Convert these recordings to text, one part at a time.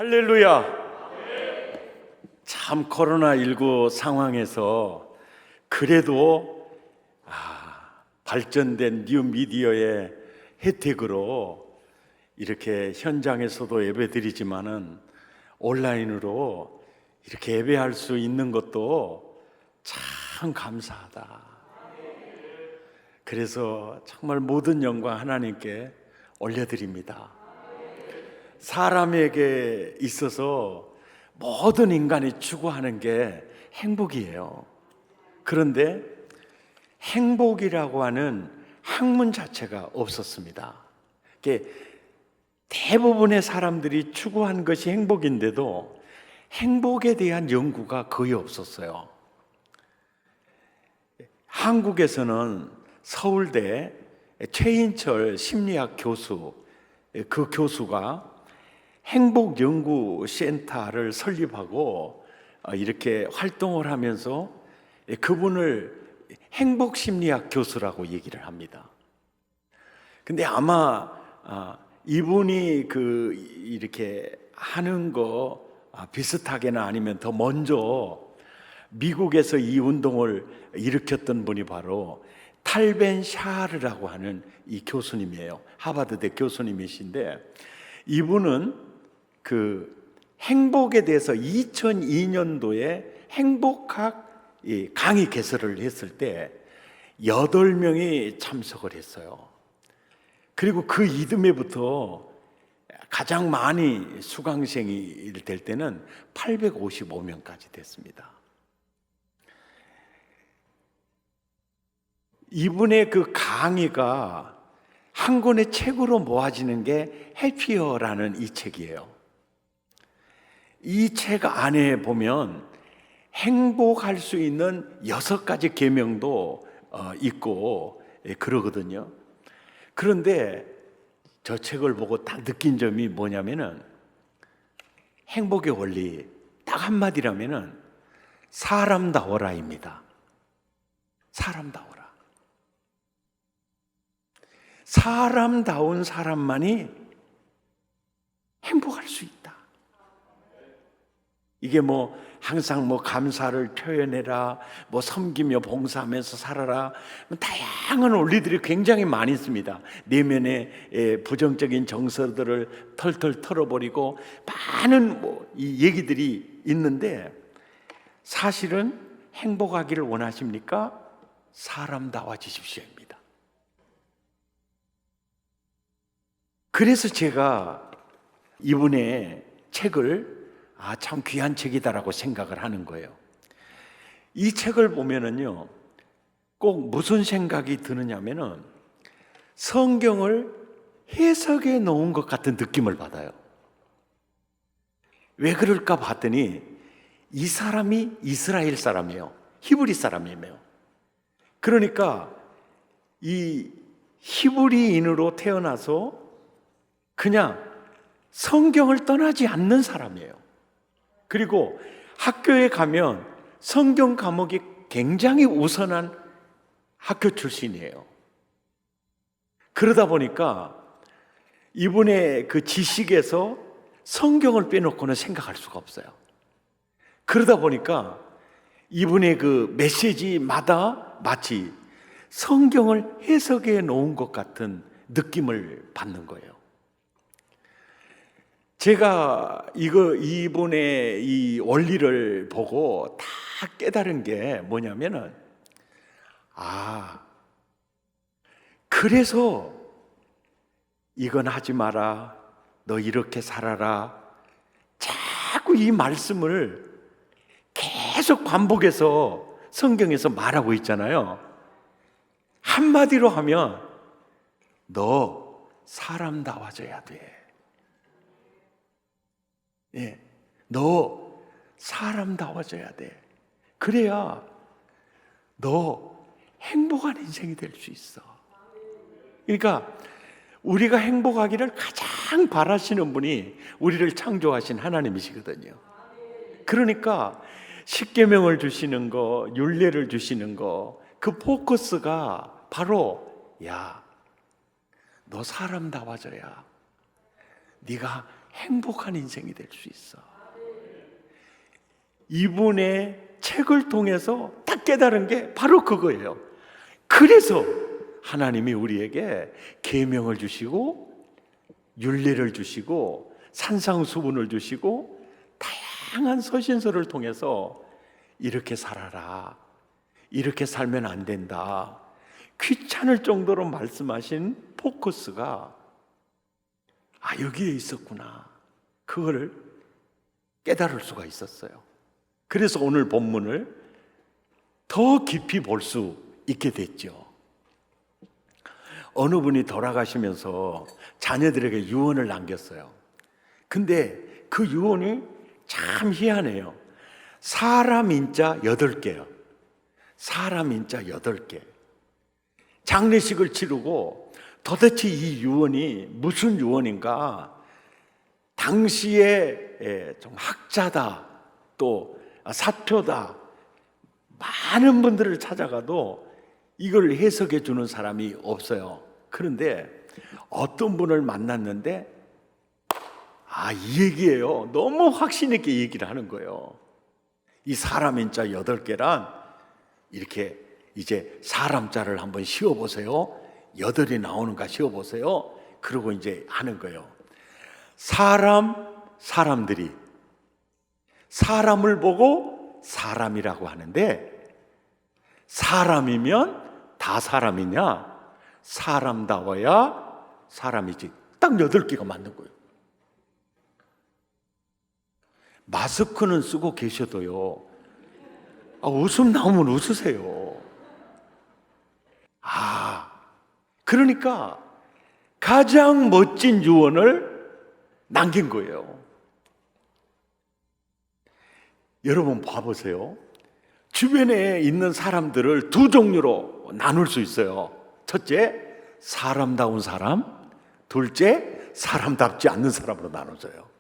할렐루야. 참 코로나19 상황에서 그래도 발전된 뉴미디어의 혜택으로 이렇게 현장에서도 예배드리지만은 온라인으로 이렇게 예배할 수 있는 것도 참 감사하다. 그래서 정말 모든 영광 하나님께 올려드립니다. 사람에게 있어서 모든 인간이 추구하는 게 행복이에요. 그런데 행복이라고 하는 학문 자체가 없었습니다. 대부분의 사람들이 추구한 것이 행복인데도 행복에 대한 연구가 거의 없었어요. 한국에서는 서울대 최인철 심리학 교수, 그 교수가 행복연구센터를 설립하고 이렇게 활동을 하면서 그분을 행복심리학 교수라고 얘기를 합니다. 근데 아마 이분이 이렇게 하는 거 비슷하게나 아니면 더 먼저 미국에서 이 운동을 일으켰던 분이 바로 탈벤 샤르라고 하는 이 교수님이에요. 하버드대 교수님이신데 이분은 행복에 대해서 2002년도에 행복학 강의 개설을 했을 때 8명이 참석을 했어요. 그리고 그 이듬해부터 가장 많이 수강생이 될 때는 855명까지 됐습니다. 이분의 그 강의가 한 권의 책으로 모아지는 게 해피어라는 이 책이에요. 이 책 안에 보면 행복할 수 있는 6가지 계명도 있고 그러거든요. 그런데 저 책을 보고 딱 느낀 점이 뭐냐면은 행복의 원리 딱 한마디라면은 사람다워라입니다. 사람다워라. 사람다운 사람만이 행복할 수 있다. 이게 항상 감사를 표현해라, 섬기며 봉사하면서 살아라, 다양한 원리들이 굉장히 많이 있습니다. 내면의 부정적인 정서들을 털털 털어버리고 많은 이 얘기들이 있는데 사실은 행복하기를 원하십니까? 사람다워지십시오입니다. 그래서 제가 이분의 책을 참 귀한 책이다라고 생각을 하는 거예요. 이 책을 보면은요, 꼭 무슨 생각이 드느냐면은 성경을 해석해 놓은 것 같은 느낌을 받아요. 왜 그럴까 봤더니 이 사람이 이스라엘 사람이에요. 히브리 사람이에요. 그러니까 이 히브리인으로 태어나서 그냥 성경을 떠나지 않는 사람이에요. 그리고 학교에 가면 성경 과목이 굉장히 우선한 학교 출신이에요. 그러다 보니까 이분의 그 지식에서 성경을 빼놓고는 생각할 수가 없어요. 그러다 보니까 이분의 그 메시지마다 마치 성경을 해석해 놓은 것 같은 느낌을 받는 거예요. 제가 이분의 이 원리를 보고 다 깨달은 게 뭐냐면은 그래서 이건 하지 마라, 너 이렇게 살아라, 자꾸 이 말씀을 계속 반복해서 성경에서 말하고 있잖아요. 한마디로 하면 너 사람다워져야 돼. 너 사람다워져야 돼. 그래야 너 행복한 인생이 될 수 있어. 그러니까 우리가 행복하기를 가장 바라시는 분이 우리를 창조하신 하나님이시거든요. 그러니까 십계명을 주시는 거, 율례를 주시는 거, 그 포커스가 바로 너 사람다워져야 네가 행복한 인생이 될 수 있어. 이분의 책을 통해서 딱 깨달은 게 바로 그거예요. 그래서 하나님이 우리에게 계명을 주시고 율례를 주시고 산상수훈을 주시고 다양한 서신서를 통해서 이렇게 살아라, 이렇게 살면 안 된다, 귀찮을 정도로 말씀하신 포커스가 여기에 있었구나, 그거를 깨달을 수가 있었어요. 그래서 오늘 본문을 더 깊이 볼 수 있게 됐죠. 어느 분이 돌아가시면서 자녀들에게 유언을 남겼어요. 근데 그 유언이 참 희한해요. 사람 인자 8개요. 사람 인자 8개. 장례식을 치르고 도대체 이 유언이 무슨 유언인가? 당시에 좀 학자다, 또 사표다, 많은 분들을 찾아가도 이걸 해석해 주는 사람이 없어요. 그런데 어떤 분을 만났는데 이 얘기예요. 너무 확신 있게 얘기를 하는 거예요. 이 사람 인자 8개란 이렇게 이제 사람자를 한번 씌워보세요. 8이 나오는가 씌워보세요. 그러고 이제 하는 거예요. 사람들이 사람을 보고 사람이라고 하는데, 사람이면 다 사람이냐? 사람다워야 사람이지. 딱 8개가 맞는 거예요. 마스크는 쓰고 계셔도요, 웃음 나오면 웃으세요. 그러니까 가장 멋진 유언을 남긴 거예요. 여러분 봐보세요. 주변에 있는 사람들을 2종류로 나눌 수 있어요. 첫째, 사람다운 사람. 둘째, 사람답지 않는 사람으로 나눠져요.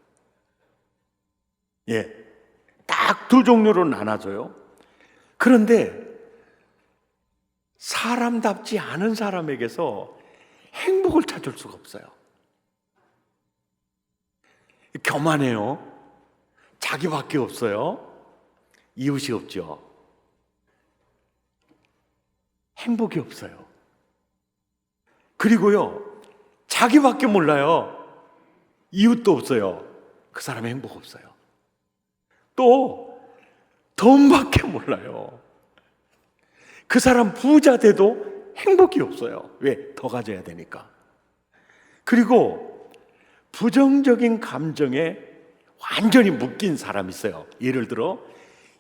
딱 2종류로 나눠져요. 그런데 사람답지 않은 사람에게서 행복을 찾을 수가 없어요. 교만해요. 자기밖에 없어요. 이웃이 없죠. 행복이 없어요. 그리고요, 자기밖에 몰라요. 이웃도 없어요. 그 사람은 행복 없어요. 또 돈밖에 몰라요. 그 사람 부자 돼도 행복이 없어요. 왜? 더 가져야 되니까. 그리고 부정적인 감정에 완전히 묶인 사람이 있어요. 예를 들어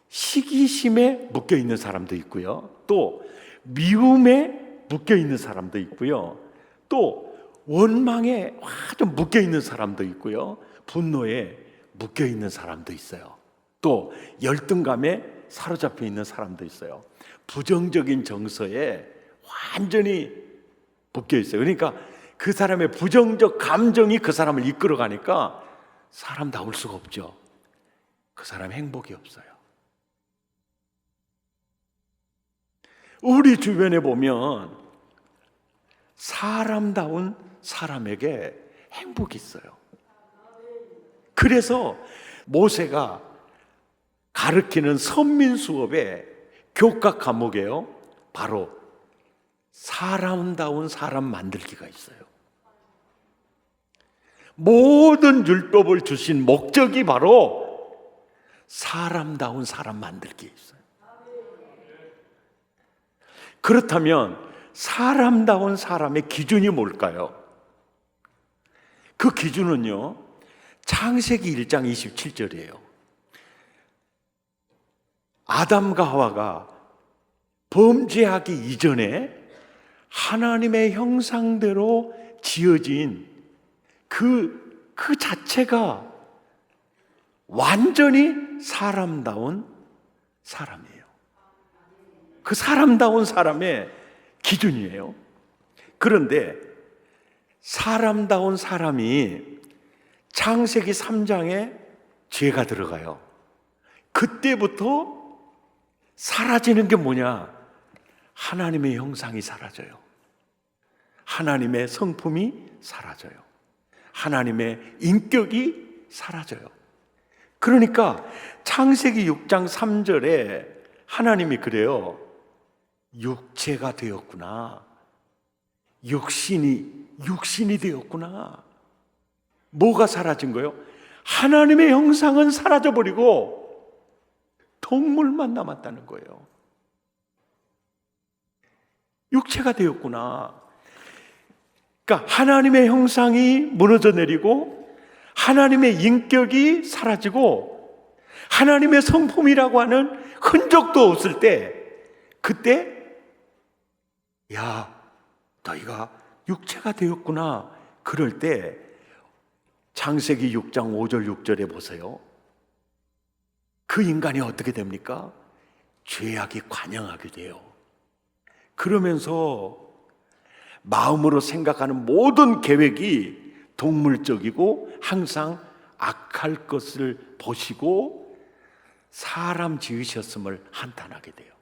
시기심에 묶여 있는 사람도 있고요. 또 미움에 묶여 있는 사람도 있고요. 또 원망에 아주 묶여 있는 사람도 있고요. 분노에 묶여 있는 사람도 있어요. 또 열등감에 사로잡혀 있는 사람도 있어요. 부정적인 정서에 완전히 묶여 있어요. 그러니까 그 사람의 부정적 감정이 그 사람을 이끌어가니까 사람다울 수가 없죠. 그 사람 행복이 없어요. 우리 주변에 보면 사람다운 사람에게 행복이 있어요. 그래서 모세가 가르치는 선민 수업의 교과 과목이에요. 바로 사람다운 사람 만들기가 있어요. 모든 율법을 주신 목적이 바로 사람다운 사람 만들기에 있어요. 그렇다면 사람다운 사람의 기준이 뭘까요? 그 기준은요, 창세기 1장 27절이에요. 아담과 하와가 범죄하기 이전에 하나님의 형상대로 지어진 그 자체가 완전히 사람다운 사람이에요. 그 사람다운 사람의 기준이에요. 그런데 사람다운 사람이 창세기 3장에 죄가 들어가요. 그때부터 사라지는 게 뭐냐? 하나님의 형상이 사라져요. 하나님의 성품이 사라져요. 하나님의 인격이 사라져요. 그러니까 창세기 6장 3절에 하나님이 그래요. 육체가 되었구나. 육신이 되었구나. 뭐가 사라진 거예요? 하나님의 형상은 사라져버리고 동물만 남았다는 거예요. 육체가 되었구나. 그러니까 하나님의 형상이 무너져 내리고 하나님의 인격이 사라지고 하나님의 성품이라고 하는 흔적도 없을 때, 그때 야, 너희가 육체가 되었구나. 그럴 때 창세기 6장 5절 6절에 보세요. 그 인간이 어떻게 됩니까? 죄악이 관영하게 돼요. 그러면서 마음으로 생각하는 모든 계획이 동물적이고 항상 악할 것을 보시고 사람 지으셨음을 한탄하게 돼요.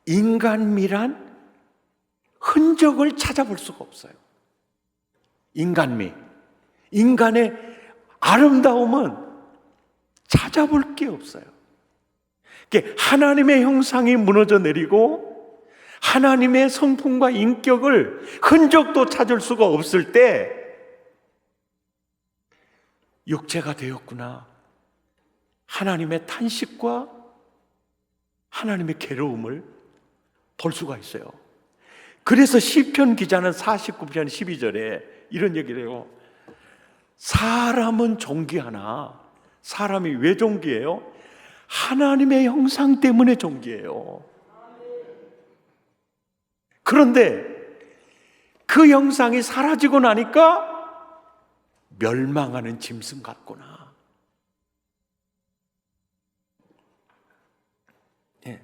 인간미란 흔적을 찾아볼 수가 없어요. 인간미, 인간의 아름다움은 찾아볼 게 없어요. 하나님의 형상이 무너져 내리고 하나님의 성품과 인격을 흔적도 찾을 수가 없을 때 육체가 되었구나. 하나님의 탄식과 하나님의 괴로움을 볼 수가 있어요. 그래서 시편 기자는 49편 12절에 이런 얘기를 해요. 사람은 존귀하나, 사람이 왜 존귀해요? 하나님의 형상 때문에 존귀해요. 그런데 그 형상이 사라지고 나니까 멸망하는 짐승 같구나. 예.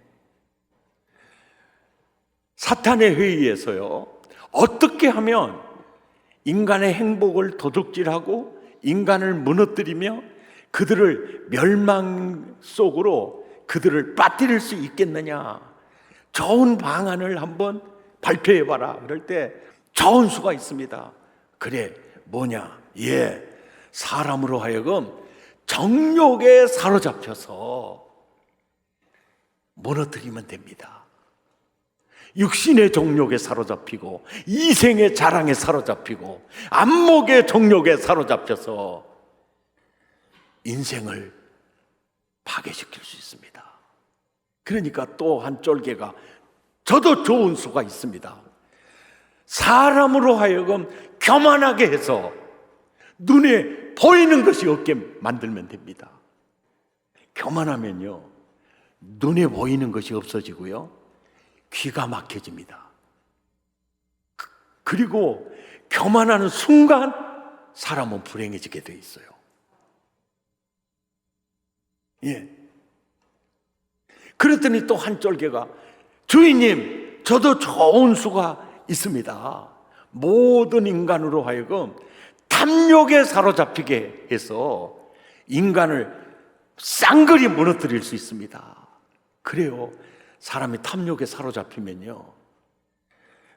사탄의 회의에서요, 어떻게 하면 인간의 행복을 도둑질하고 인간을 무너뜨리며 그들을 멸망 속으로 그들을 빠뜨릴 수 있겠느냐, 좋은 방안을 한번 발표해봐라. 그럴 때 좋은 수가 있습니다. 그래, 뭐냐? 사람으로 하여금 정욕에 사로잡혀서 무너뜨리면 됩니다. 육신의 정욕에 사로잡히고 이생의 자랑에 사로잡히고 안목의 정욕에 사로잡혀서 인생을 파괴시킬 수 있습니다. 그러니까 또 한 쫄개가, 저도 좋은 수가 있습니다. 사람으로 하여금 교만하게 해서 눈에 보이는 것이 없게 만들면 됩니다. 교만하면요, 눈에 보이는 것이 없어지고요, 귀가 막혀집니다. 그리고 교만하는 순간 사람은 불행해지게 돼 있어요. 그랬더니 또 한 쫄개가, 주인님, 저도 좋은 수가 있습니다. 모든 인간으로 하여금 탐욕에 사로잡히게 해서 인간을 쌍그리 무너뜨릴 수 있습니다. 그래요. 사람이 탐욕에 사로잡히면요,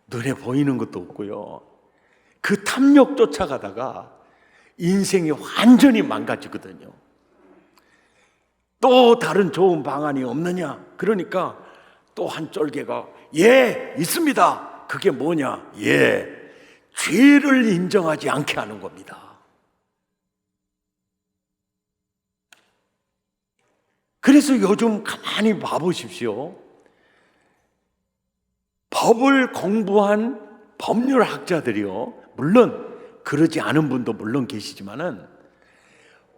눈에 보이는 것도 없고요, 그 탐욕 쫓아가다가 인생이 완전히 망가지거든요. 또 다른 좋은 방안이 없느냐? 그러니까 또 한 쫄개가, 있습니다. 그게 뭐냐? 죄를 인정하지 않게 하는 겁니다. 그래서 요즘 가만히 봐보십시오. 법을 공부한 법률학자들이요, 물론 그러지 않은 분도 물론 계시지만은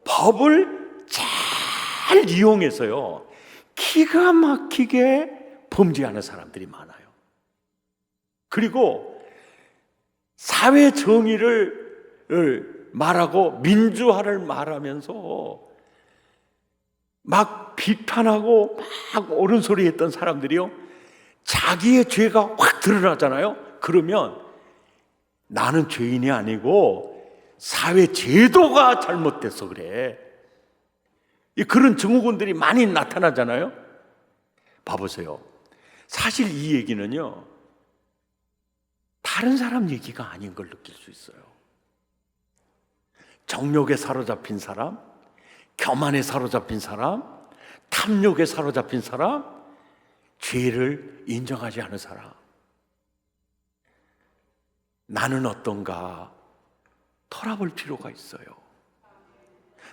법을 잘 이용해서요, 기가 막히게 범죄하는 사람들이 많아요. 그리고 사회 정의를 말하고 민주화를 말하면서 막 비판하고 막 옳은 소리 했던 사람들이요, 자기의 죄가 확 드러나잖아요. 그러면 나는 죄인이 아니고 사회 제도가 잘못돼서 그래. 그런 증후군들이 많이 나타나잖아요. 봐보세요. 사실 이 얘기는요, 다 다른 사람 얘기가 아닌 걸 느낄 수 있어요. 정욕에 사로잡힌 사람, 교만에 사로잡힌 사람, 탐욕에 사로잡힌 사람, 죄를 인정하지 않은 사람. 나는 어떤가 돌아볼 필요가 있어요.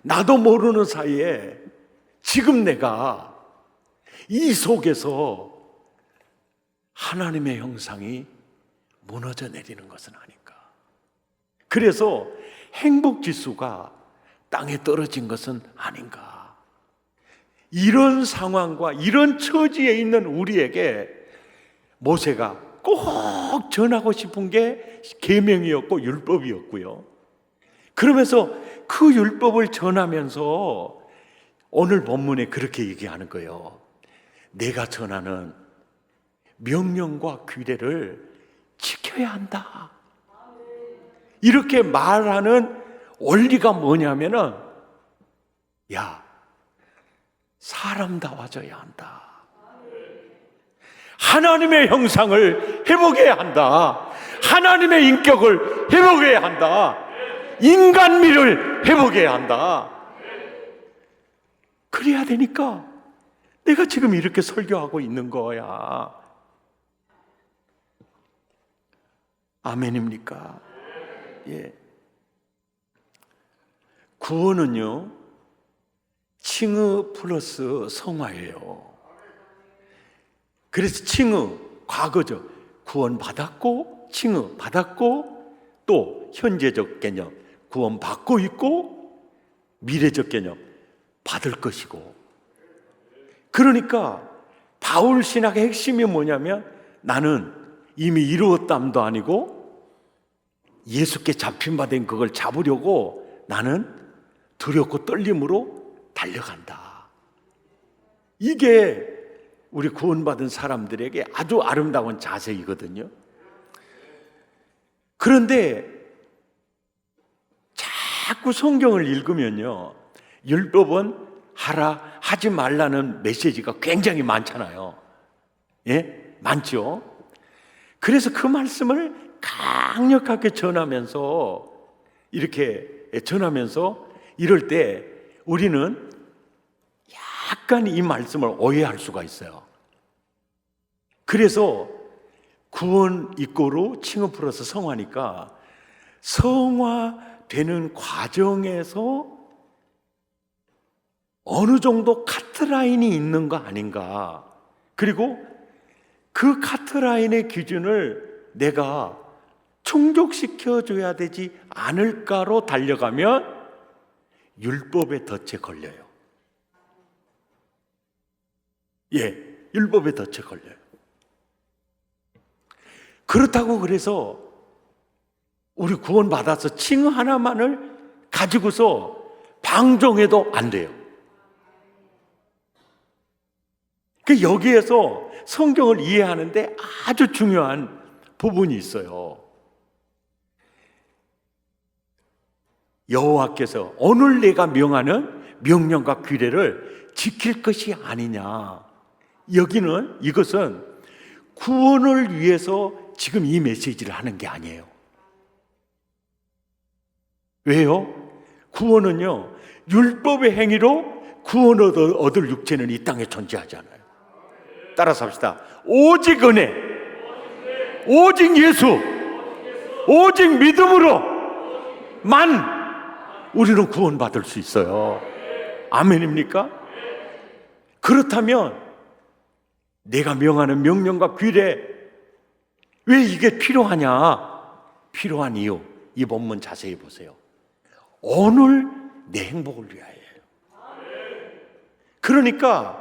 나도 모르는 사이에 지금 내가 이 속에서 하나님의 형상이 무너져 내리는 것은 아닌가. 그래서 행복 지수가 땅에 떨어진 것은 아닌가. 이런 상황과 이런 처지에 있는 우리에게 모세가 꼭 전하고 싶은 게 계명이었고 율법이었고요. 그러면서 그 율법을 전하면서 오늘 본문에 그렇게 얘기하는 거예요. 내가 전하는 명령과 규례를 지켜야 한다. 이렇게 말하는 원리가 뭐냐면은, 야, 사람다워져야 한다. 하나님의 형상을 회복해야 한다. 하나님의 인격을 회복해야 한다. 인간미를 회복해야 한다. 그래야 되니까 내가 지금 이렇게 설교하고 있는 거야. 아멘입니까? 예. 구원은요, 칭의 플러스 성화예요. 그래서 칭의, 과거죠. 구원받았고, 칭의 받았고, 또 현재적 개념, 구원받고 있고, 미래적 개념, 받을 것이고. 그러니까 바울 신학의 핵심이 뭐냐면, 나는 이미 이루었담도 아니고 예수께 잡힌 바 된 그걸 잡으려고 나는 두렵고 떨림으로 달려간다. 이게 우리 구원받은 사람들에게 아주 아름다운 자세이거든요. 그런데 자꾸 성경을 읽으면요, 율법은 하라, 하지 말라는 메시지가 굉장히 많잖아요. 예? 많죠? 그래서 그 말씀을 강력하게 전하면서, 이렇게 전하면서 이럴 때 우리는 약간 이 말씀을 오해할 수가 있어요. 그래서 구원 이꼬로 칭의 플러스 성화니까 성화되는 과정에서 어느 정도 카트라인이 있는 거 아닌가. 그리고 그 카트라인의 기준을 내가 충족시켜줘야 되지 않을까로 달려가면 율법의 덫에 걸려요. 예, 율법의 덫에 걸려요. 그렇다고 그래서 우리 구원받아서 칭 하나만을 가지고서 방종해도 안 돼요. 여기에서 성경을 이해하는데 아주 중요한 부분이 있어요. 여호와께서 오늘 내가 명하는 명령과 규례를 지킬 것이 아니냐. 여기는, 이것은 구원을 위해서 지금 이 메시지를 하는 게 아니에요. 왜요? 구원은요, 율법의 행위로 구원을 얻을 육체는 이 땅에 존재하지 않아요. 따라서 합시다. 오직 은혜, 오직 예수, 오직 믿음으로만 우리는 구원받을 수 있어요. 아멘입니까? 그렇다면 내가 명하는 명령과 규례, 왜 이게 필요하냐? 필요한 이유, 이 본문 자세히 보세요. 오늘 내 행복을 위하여요. 그러니까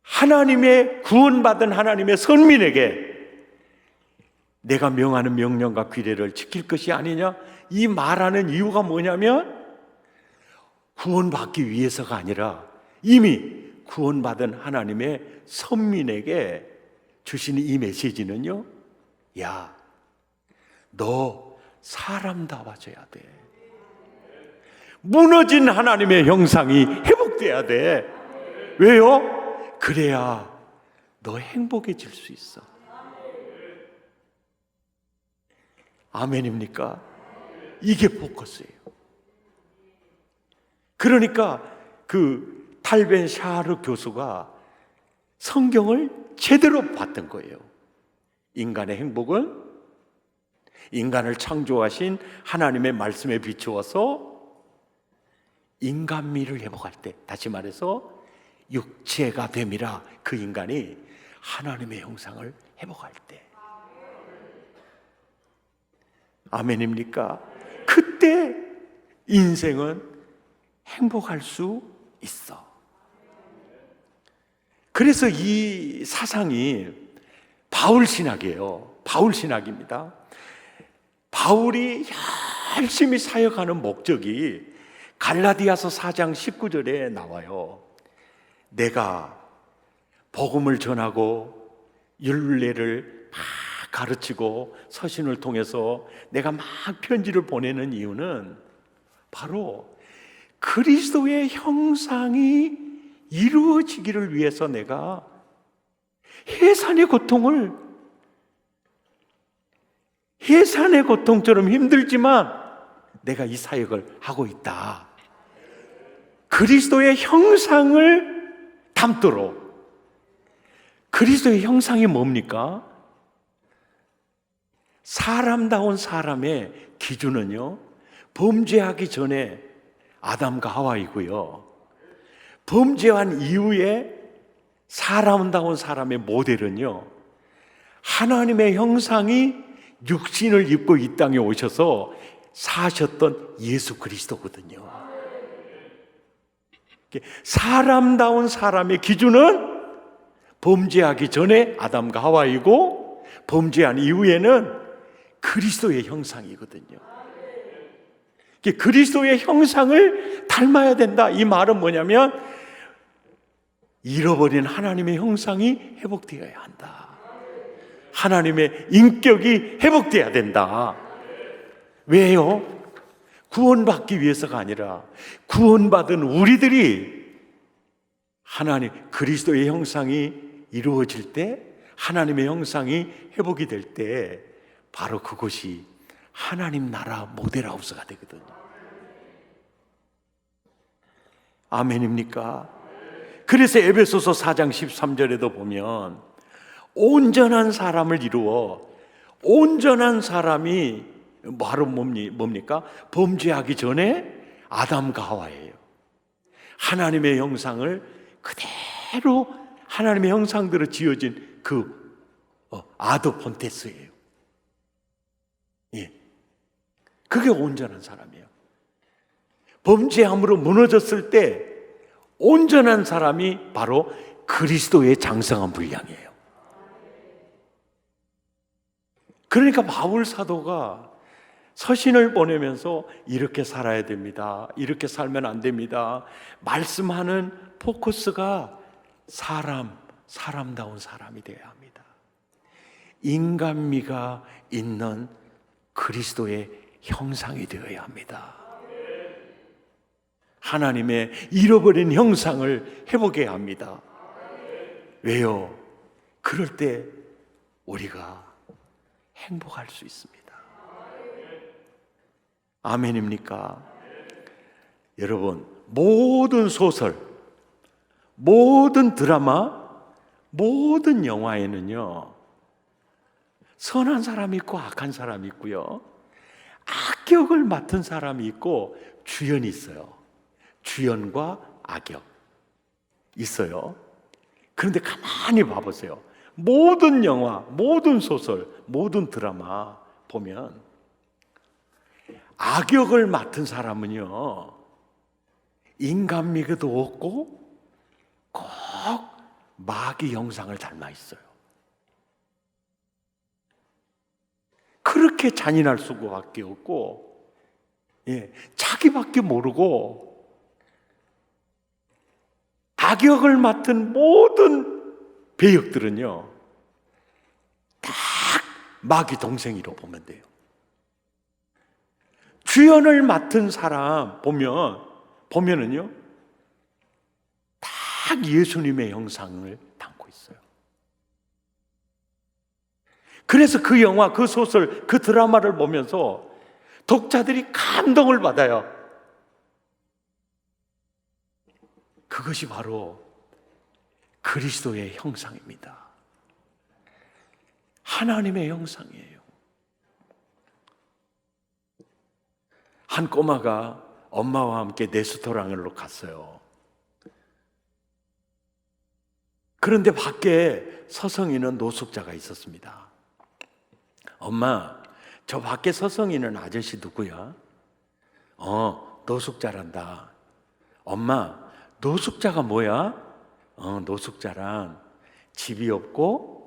하나님의 구원받은 하나님의 선민에게 내가 명하는 명령과 규례를 지킬 것이 아니냐? 이 말하는 이유가 뭐냐면 구원받기 위해서가 아니라 이미 구원받은 하나님의 선민에게 주시는 이 메시지는요, 야, 너 사람다워져야 돼. 무너진 하나님의 형상이 회복돼야 돼. 왜요? 그래야 너 행복해질 수 있어. 아멘입니까? 이게 포커스예요. 그러니까 그 탈벤 샤르 교수가 성경을 제대로 봤던 거예요. 인간의 행복은 인간을 창조하신 하나님의 말씀에 비추어서 인간미를 회복할 때, 다시 말해서 육체가 됨이라, 그 인간이 하나님의 형상을 회복할 때, 아멘입니까? 그때 인생은 행복할 수 있어. 그래서 이 사상이 바울 신학이에요. 바울 신학입니다. 바울이 열심히 사역하는 목적이 갈라디아서 4장 19절에 나와요. 내가 복음을 전하고 율례를 막 가르치고 서신을 통해서 내가 막 편지를 보내는 이유는 바로 그리스도의 형상이 이루어지기를 위해서 내가 해산의 고통처럼 힘들지만 내가 이 사역을 하고 있다. 그리스도의 형상을 담도록. 그리스도의 형상이 뭡니까? 사람다운 사람의 기준은요, 범죄하기 전에 아담과 하와이고요, 범죄한 이후에 사람다운 사람의 모델은요, 하나님의 형상이 육신을 입고 이 땅에 오셔서 사셨던 예수 그리스도거든요. 사람다운 사람의 기준은 범죄하기 전에 아담과 하와이고, 범죄한 이후에는 그리스도의 형상이거든요. 그리스도의 형상을 닮아야 된다. 이 말은 뭐냐면 잃어버린 하나님의 형상이 회복되어야 한다. 하나님의 인격이 회복되어야 된다. 왜요? 구원받기 위해서가 아니라 구원받은 우리들이 하나님 그리스도의 형상이 이루어질 때, 하나님의 형상이 회복이 될 때, 바로 그것이 하나님 나라 모델하우스가 되거든요. 아멘입니까? 그래서 에베소서 4장 13절에도 보면 온전한 사람을 이루어, 온전한 사람이 바로 뭡니까? 범죄하기 전에 아담과 하와예요. 하나님의 형상을 그대로, 하나님의 형상대로 지어진 그 아드 폰테스예요. 예, 그게 온전한 사람이에요. 범죄함으로 무너졌을 때 온전한 사람이 바로 그리스도의 장성한 분량이에요. 그러니까 바울 사도가 서신을 보내면서 이렇게 살아야 됩니다, 이렇게 살면 안 됩니다, 말씀하는 포커스가 사람다운 사람이 되어야 합니다. 인간미가 있는 그리스도의 형상이 되어야 합니다. 하나님의 잃어버린 형상을 회복해야 합니다. 왜요? 그럴 때 우리가 행복할 수 있습니다. 아멘입니까? 여러분, 모든 소설, 모든 드라마, 모든 영화에는요, 선한 사람이 있고 악한 사람이 있고요, 악역을 맡은 사람이 있고 주연이 있어요. 주연과 악역 있어요. 그런데 가만히 봐보세요. 모든 영화, 모든 소설, 모든 드라마 보면 악역을 맡은 사람은요, 인간미도 없고 꼭 마귀 형상을 닮아 있어요. 그렇게 잔인할 수밖에 없고, 자기밖에 모르고 악역을 맡은 모든 배역들은요, 딱 마귀 동생이라고 보면 돼요. 주연을 맡은 사람 보면은요, 딱 예수님의 형상을 담고 있어요. 그래서 그 영화, 그 소설, 그 드라마를 보면서 독자들이 감동을 받아요. 그것이 바로 그리스도의 형상입니다. 하나님의 형상이에요. 한 꼬마가 엄마와 함께 레스토랑으로 갔어요. 그런데 밖에 서성이는 노숙자가 있었습니다. 엄마, 저 밖에 서성이는 아저씨 누구야? 노숙자란다. 엄마, 노숙자가 뭐야? 노숙자란 집이 없고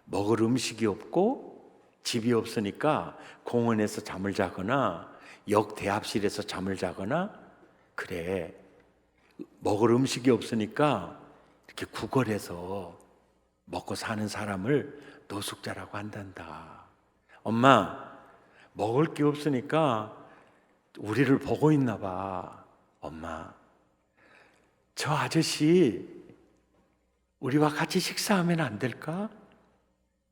먹을 음식이 없고 집이 없으니까 공원에서 잠을 자거나 역 대합실에서 잠을 자거나 그래. 먹을 음식이 없으니까 이렇게 구걸해서 먹고 사는 사람을 노숙자라고 한단다. 엄마, 먹을 게 없으니까 우리를 보고 있나 봐. 엄마, 저 아저씨 우리와 같이 식사하면 안 될까?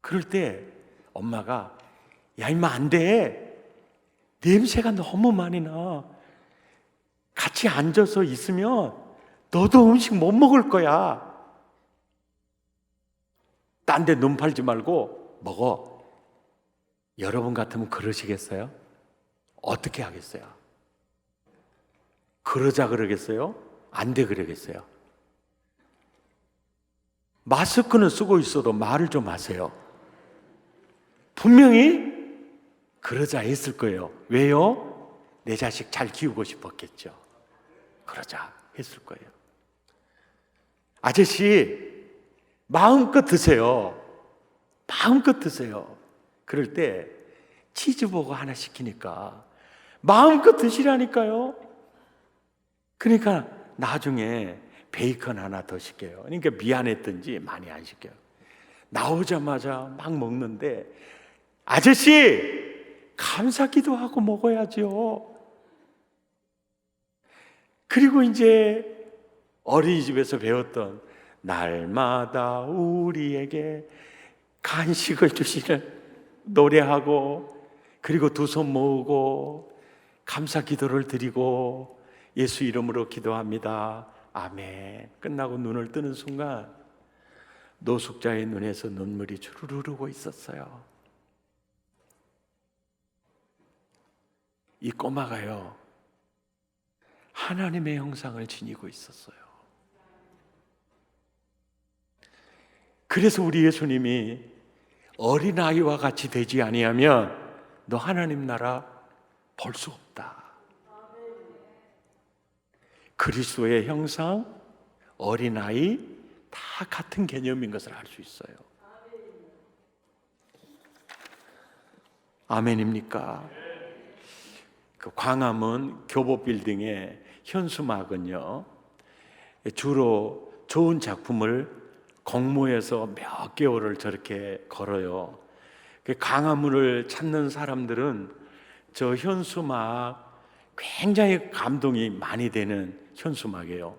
그럴 때 엄마가 야 임마 안 돼. 냄새가 너무 많이 나. 같이 앉아서 있으면 너도 음식 못 먹을 거야. 딴 데 눈 팔지 말고 먹어. 여러분 같으면 그러시겠어요? 어떻게 하겠어요? 그러자 그러겠어요? 안 돼 그러겠어요? 마스크는 쓰고 있어도 말을 좀 하세요. 분명히 그러자 했을 거예요. 왜요? 내 자식 잘 키우고 싶었겠죠. 그러자 했을 거예요. 아저씨 마음껏 드세요. 마음껏 드세요. 그럴 때 치즈버거 하나 시키니까 마음껏 드시라니까요. 그러니까 나중에 베이컨 하나 더 시켜요. 그러니까 미안했던지 많이 안 시켜요. 나오자마자 막 먹는데 아저씨 감사기도 하고 먹어야죠. 그리고 이제 어린이집에서 배웠던 날마다 우리에게 간식을 주시는 노래하고 그리고 두 손 모으고 감사 기도를 드리고 예수 이름으로 기도합니다. 아멘. 끝나고 눈을 뜨는 순간 노숙자의 눈에서 눈물이 주르르 흐르고 있었어요. 이 꼬마가요, 하나님의 형상을 지니고 있었어요. 그래서 우리 예수님이 어린아이와 같이 되지 아니하면 너 하나님 나라 볼 수 없다. 그리스도의 형상, 어린아이 다 같은 개념인 것을 알 수 있어요. 아멘입니까? 그 광화문 교보빌딩의 현수막은요, 주로 좋은 작품을 공모해서 몇 개월을 저렇게 걸어요. 그 광화문을 찾는 사람들은 저 현수막 굉장히 감동이 많이 되는 현수막이에요.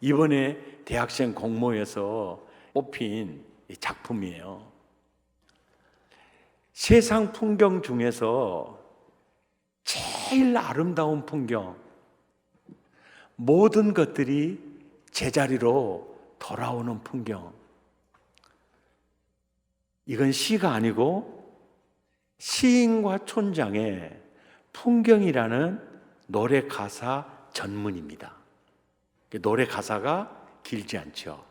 이번에 대학생 공모에서 뽑힌 작품이에요. 세상 풍경 중에서 제일 아름다운 풍경, 모든 것들이 제자리로 돌아오는 풍경. 이건 시가 아니고 시인과 촌장의 풍경이라는 노래 가사 전문입니다. 노래 가사가 길지 않죠.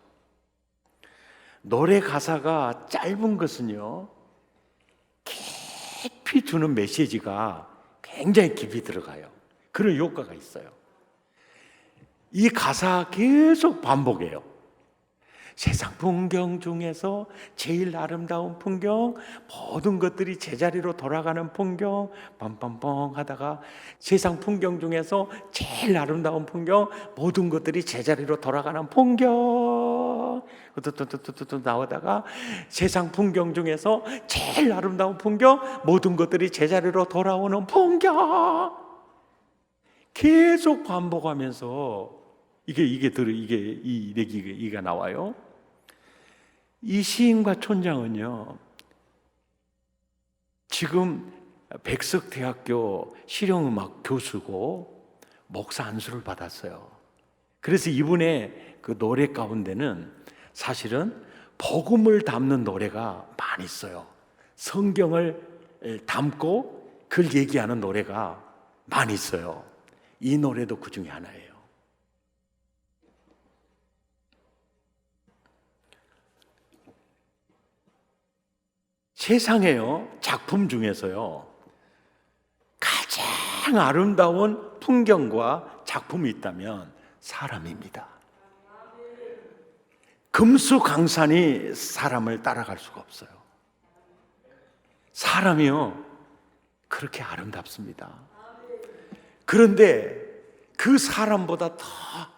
노래 가사가 짧은 것은요, 깊이 주는 메시지가 굉장히 깊이 들어가요. 그런 효과가 있어요. 이 가사 계속 반복해요. 세상 풍경 중에서 제일 아름다운 풍경, 모든 것들이 제자리로 돌아가는 풍경, 빰빰빰 하다가 세상 풍경 중에서 제일 아름다운 풍경, 모든 것들이 제자리로 돌아가는 풍경, 또 나오다가 세상 풍경 중에서 제일 아름다운 풍경, 모든 것들이 제자리로 돌아오는 풍경, 계속 반복하면서 이게 나와요. 이 시인과 촌장은요, 지금 백석대학교 실용음악 교수고 목사 안수를 받았어요. 그래서 이분의 그 노래 가운데는 사실은 복음을 담는 노래가 많이 있어요. 성경을 담고 그걸 얘기하는 노래가 많이 있어요. 이 노래도 그 중에 하나예요. 세상에요, 작품 중에서요, 가장 아름다운 풍경과 작품이 있다면 사람입니다. 금수강산이 사람을 따라갈 수가 없어요. 사람이요, 그렇게 아름답습니다. 그런데 그 사람보다 더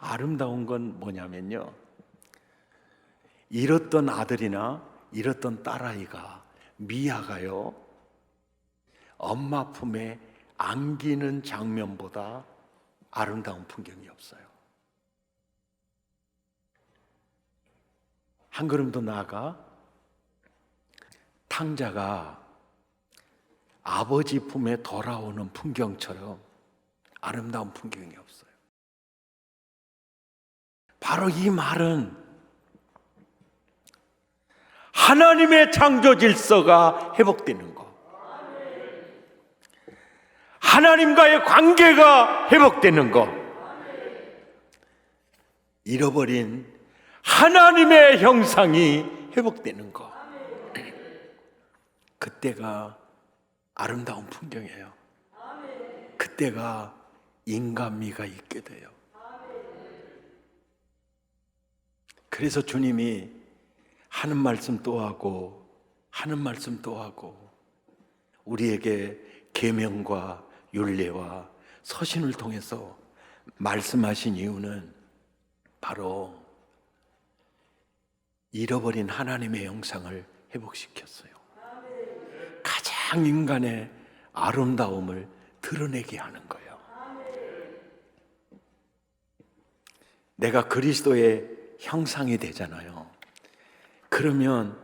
아름다운 건 뭐냐면요, 잃었던 아들이나 잃었던 딸아이가, 미아가요, 엄마 품에 안기는 장면보다 아름다운 풍경이 없어요. 한 걸음 더 나아가 탕자가 아버지 품에 돌아오는 풍경처럼 아름다운 풍경이 없어요. 바로 이 말은 하나님의 창조 질서가 회복되는 것, 하나님과의 관계가 회복되는 것, 잃어버린 하나님의 형상이 회복되는 것, 그때가 아름다운 풍경이에요. 그때가 인간미가 있게 돼요. 그래서 주님이 하는 말씀 또 하고 하는 말씀 또 하고 우리에게 계명과 율례와 서신을 통해서 말씀하신 이유는 바로 잃어버린 하나님의 형상을 회복시켰어요. 가장 인간의 아름다움을 드러내게 하는 거예요. 내가 그리스도의 형상이 되잖아요. 그러면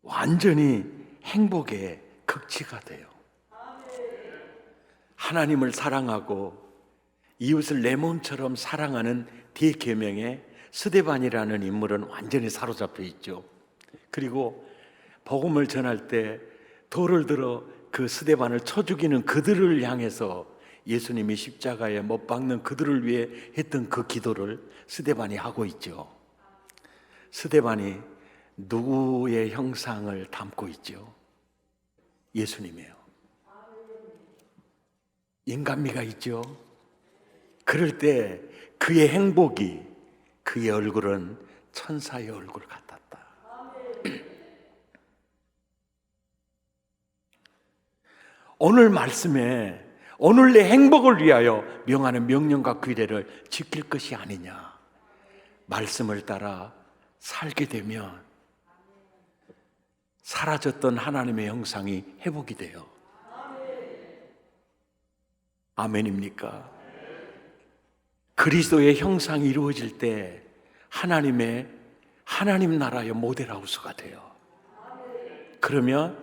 완전히 행복의 극치가 돼요. 하나님을 사랑하고 이웃을 내 몸처럼 사랑하는 대계명에 스데반이라는 인물은 완전히 사로잡혀 있죠. 그리고 복음을 전할 때 돌을 들어 그 스데반을 쳐 죽이는 그들을 향해서 예수님이 십자가에 못 박는 그들을 위해 했던 그 기도를 스데반이 하고 있죠. 스데반이 누구의 형상을 담고 있죠? 예수님이에요. 인간미가 있죠. 그럴 때 그의 행복이, 그의 얼굴은 천사의 얼굴 같았다. 오늘 말씀에 오늘 내 행복을 위하여 명하는 명령과 규례를 지킬 것이 아니냐, 말씀을 따라 살게 되면 사라졌던 하나님의 형상이 회복이 돼요. 아멘입니까? 그리스도의 형상이 이루어질 때 하나님 나라의 모델하우스가 돼요. 그러면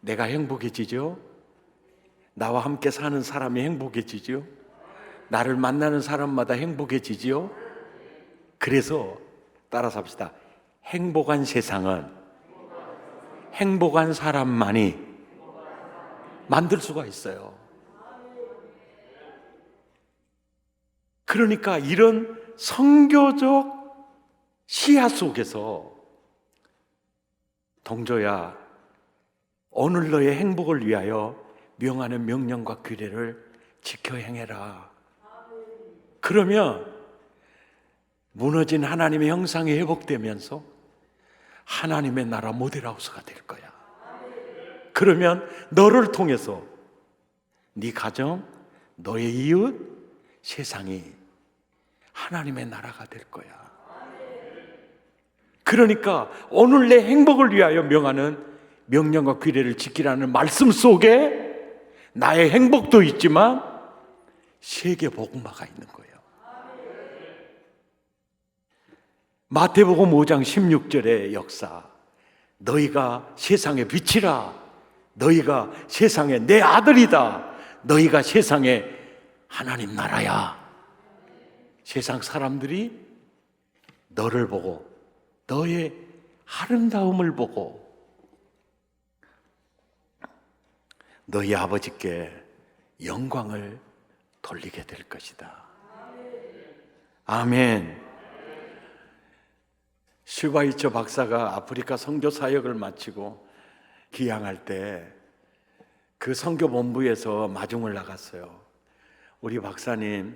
내가 행복해지죠. 나와 함께 사는 사람이 행복해지죠. 나를 만나는 사람마다 행복해지죠. 그래서 따라서 합시다. 행복한 세상은 행복한 사람만이 만들 수가 있어요. 그러니까 이런 선교적 시야 속에서 동조야, 오늘 너의 행복을 위하여 명하는 명령과 규례를 지켜 행해라. 그러면 무너진 하나님의 형상이 회복되면서 하나님의 나라 모델하우스가 될 거야. 그러면 너를 통해서 네 가정, 너의 이웃, 세상이 하나님의 나라가 될 거야. 그러니까 오늘 내 행복을 위하여 명하는 명령과 규례를 지키라는 말씀 속에 나의 행복도 있지만 세계 복음화가 있는 거예요. 마태복음 5장 16절의 역사, 너희가 세상의 빛이라. 너희가 세상에 내 아들이다. 너희가 세상에 하나님 나라야. 세상 사람들이 너를 보고 너의 아름다움을 보고 너희 아버지께 영광을 돌리게 될 것이다. 아멘. 슈바이처 박사가 아프리카 선교 사역을 마치고 귀향할 때 그 선교 본부에서 마중을 나갔어요. 우리 박사님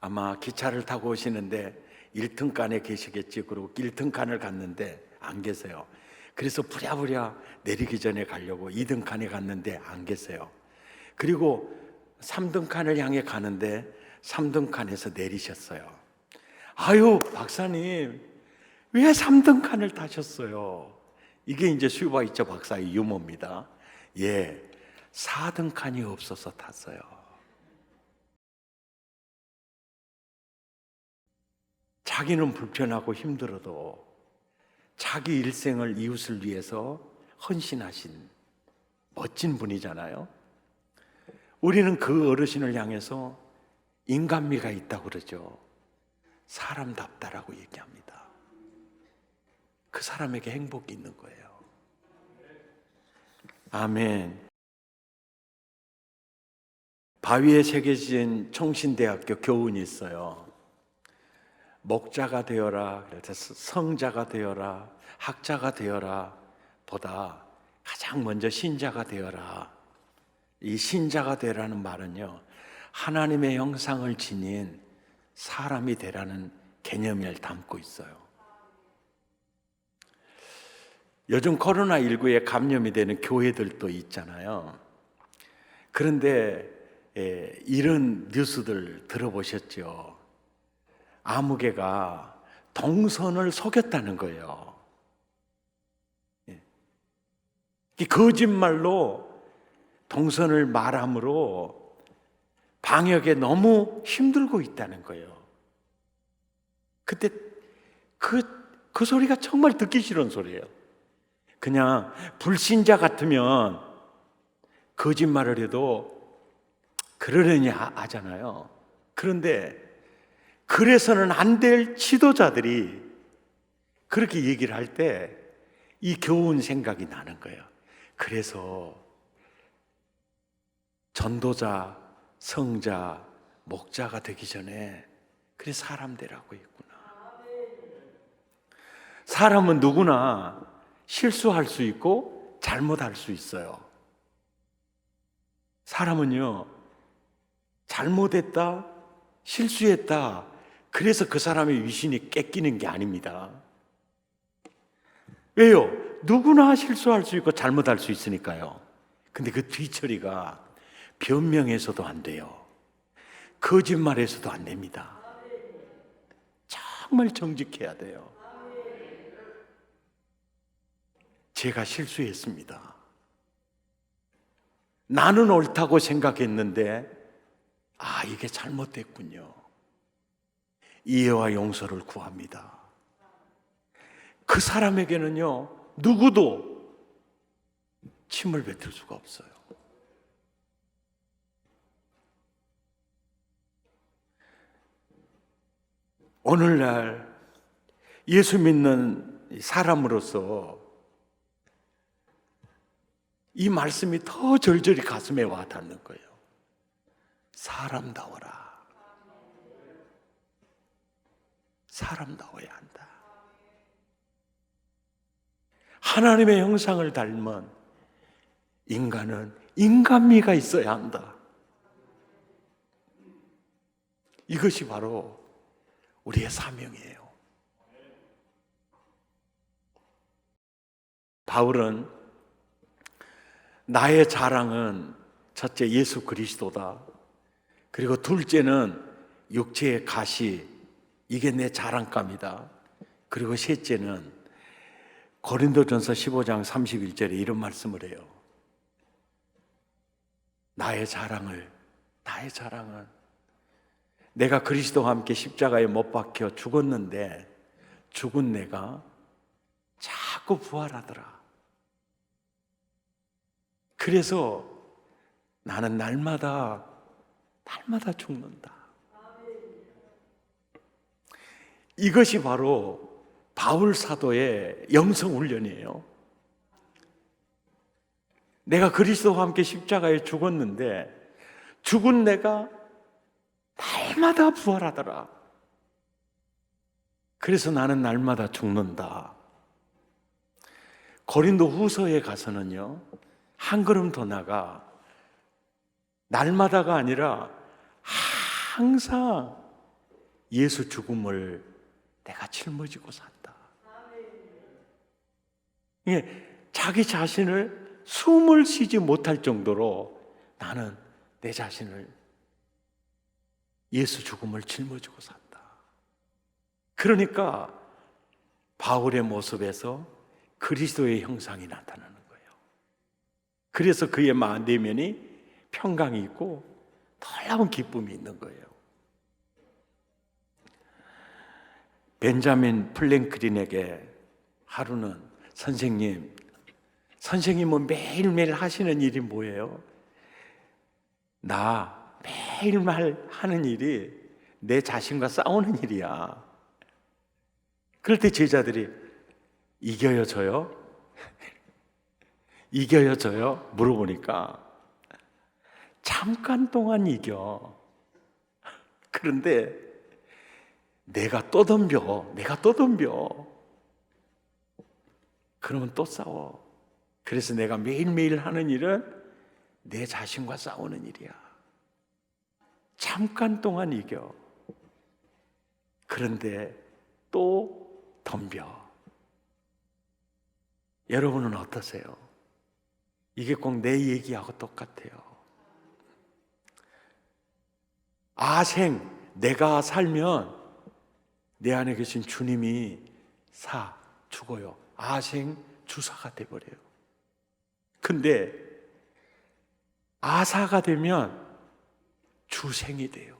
아마 기차를 타고 오시는데 1등 칸에 계시겠지. 그리고 1등 칸을 갔는데 안 계세요. 그래서 부랴부랴 내리기 전에 가려고 2등 칸에 갔는데 안 계세요. 그리고 3등 칸을 향해 가는데 3등 칸에서 내리셨어요. 아유, 박사님 왜 3등 칸을 타셨어요? 이게 이제 슈바이처 박사의 유머입니다. 예, 4등 칸이 없어서 탔어요. 자기는 불편하고 힘들어도 자기 일생을 이웃을 위해서 헌신하신 멋진 분이잖아요. 우리는 그 어르신을 향해서 인간미가 있다고 그러죠. 사람답다라고 얘기합니다. 그 사람에게 행복이 있는 거예요. 아멘. 바위에 새겨진 총신대학교 교훈이 있어요. 목자가 되어라, 그래서 성자가 되어라, 학자가 되어라 보다 가장 먼저 신자가 되어라. 이 신자가 되라는 말은요, 하나님의 형상을 지닌 사람이 되라는 개념을 담고 있어요. 요즘 코로나19에 감염이 되는 교회들도 있잖아요. 그런데 이런 뉴스들 들어보셨죠? 아무개가 동선을 속였다는 거예요. 이 거짓말로 동선을 말함으로 방역에 너무 힘들고 있다는 거예요. 그때 그 소리가 정말 듣기 싫은 소리예요. 그냥 불신자 같으면 거짓말을 해도 그러려니 하잖아요. 그런데 그래서는 안 될 지도자들이 그렇게 얘기를 할 때 이 교훈 생각이 나는 거예요. 그래서 전도자, 성자, 목자가 되기 전에 그래 사람 되라고 했구나. 사람은 누구나 실수할 수 있고 잘못할 수 있어요. 사람은요, 잘못했다, 실수했다, 그래서 그 사람의 위신이 꺾이는 게 아닙니다. 왜요? 누구나 실수할 수 있고 잘못할 수 있으니까요. 근데 그 뒤처리가 변명해서도 안 돼요. 거짓말해서도 안 됩니다. 정말 정직해야 돼요. 제가 실수했습니다. 나는 옳다고 생각했는데 이게 잘못됐군요. 이해와 용서를 구합니다. 그 사람에게는요, 누구도 침을 뱉을 수가 없어요. 오늘날 예수 믿는 사람으로서 이 말씀이 더 절절히 가슴에 와 닿는 거예요. 사람다워라. 사람다워야 한다. 하나님의 형상을 닮은 인간은 인간미가 있어야 한다. 이것이 바로 우리의 사명이에요. 바울은 나의 자랑은 첫째 예수 그리스도다. 그리고 둘째는 육체의 가시, 이게 내 자랑감이다. 그리고 셋째는 고린도전서 15장 31절에 이런 말씀을 해요. 나의 자랑은 내가 그리스도와 함께 십자가에 못 박혀 죽었는데 죽은 내가 자꾸 부활하더라. 그래서 나는 날마다 죽는다. 이것이 바로 바울 사도의 영성 훈련이에요. 내가 그리스도와 함께 십자가에 죽었는데 죽은 내가 날마다 부활하더라. 그래서 나는 날마다 죽는다. 고린도 후서에 가서는요, 한 걸음 더 나가 날마다가 아니라 항상 예수 죽음을 내가 짊어지고 산다. 자기 자신을 숨을 쉬지 못할 정도로 나는 내 자신을 예수 죽음을 짊어지고 산다. 그러니까 바울의 모습에서 그리스도의 형상이 나타나는 거예요. 그래서 그의 마음 내면이 평강이 있고 놀라운 기쁨이 있는 거예요. 벤자민 플랭클린에게 하루는 선생님은 매일매일 하시는 일이 뭐예요? 나 매일매일 하는 일이 내 자신과 싸우는 일이야. 그럴 때 제자들이 이겨요 져요? 이겨요 져요? 물어보니까 잠깐 동안 이겨. 그런데 내가 또 덤벼. 그러면 또 싸워. 그래서 내가 매일매일 하는 일은 내 자신과 싸우는 일이야. 잠깐 동안 이겨. 그런데 또 덤벼. 여러분은 어떠세요? 이게 꼭 내 얘기하고 똑같아요. 내가 살면 내 안에 계신 주님이 죽어요. 주사가 돼버려요. 근데 아사가 되면 주생이 돼요.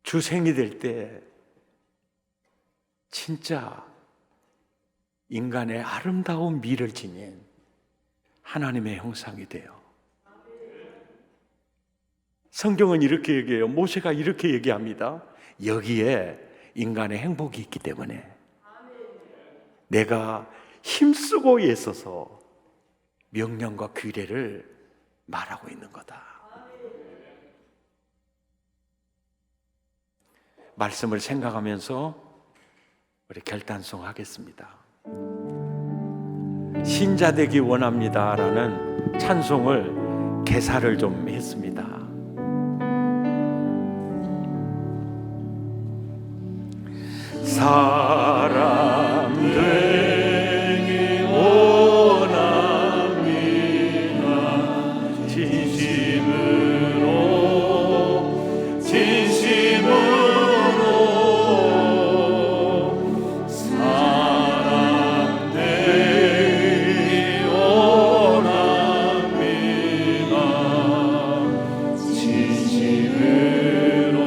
주생이 될 때 진짜 인간의 아름다운 미를 지닌 하나님의 형상이 돼요. 성경은 이렇게 얘기해요. 모세가 이렇게 얘기합니다. 여기에 인간의 행복이 있기 때문에 내가 힘쓰고 애써서 명령과 규례를 말하고 있는 거다. 말씀을 생각하면서 우리 결단송 하겠습니다. 신자 되기 원합니다라는 찬송을 개사를 좀 했습니다. 사람 되기 원합니다. 진심으로 사람 되기 원합니다. 진심으로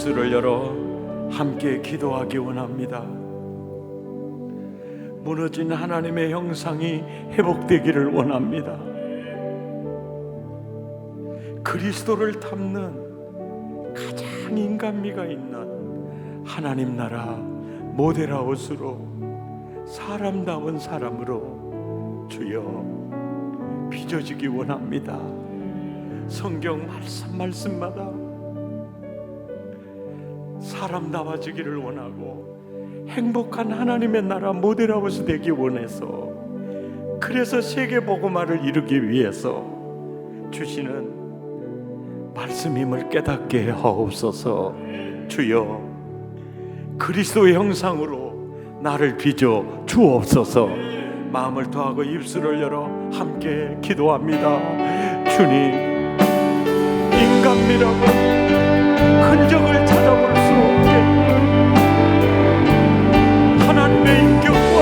입술을 열어 함께 기도하기 원합니다. 무너진 하나님의 형상이 회복되기를 원합니다. 그리스도를 담는 가장 인간미가 있는 하나님 나라 모델하우스로 사람다운 사람으로 주여 빚어지기 원합니다. 성경 말씀마다 사람다워지기를 원하고 행복한 하나님의 나라 모델하우스 되기 원해서, 그래서 세계복음화를 이루기 위해서 주시는 말씀임을 깨닫게 하옵소서. 주여 그리스도의 형상으로 나를 빚어 주옵소서. 마음을 더하고 입술을 열어 함께 기도합니다. 주님, 인간미라고 흔적을 찾아볼 수 없게 하나님의 인격과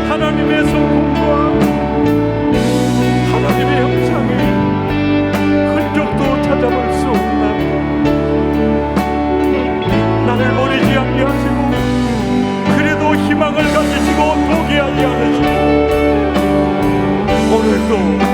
하나님의 성품과 하나님의 형상의 흔적도 찾아볼 수 없는 나를 버리지 아니하시고 그래도 희망을 가지시고 포기하지 않으시고 오늘도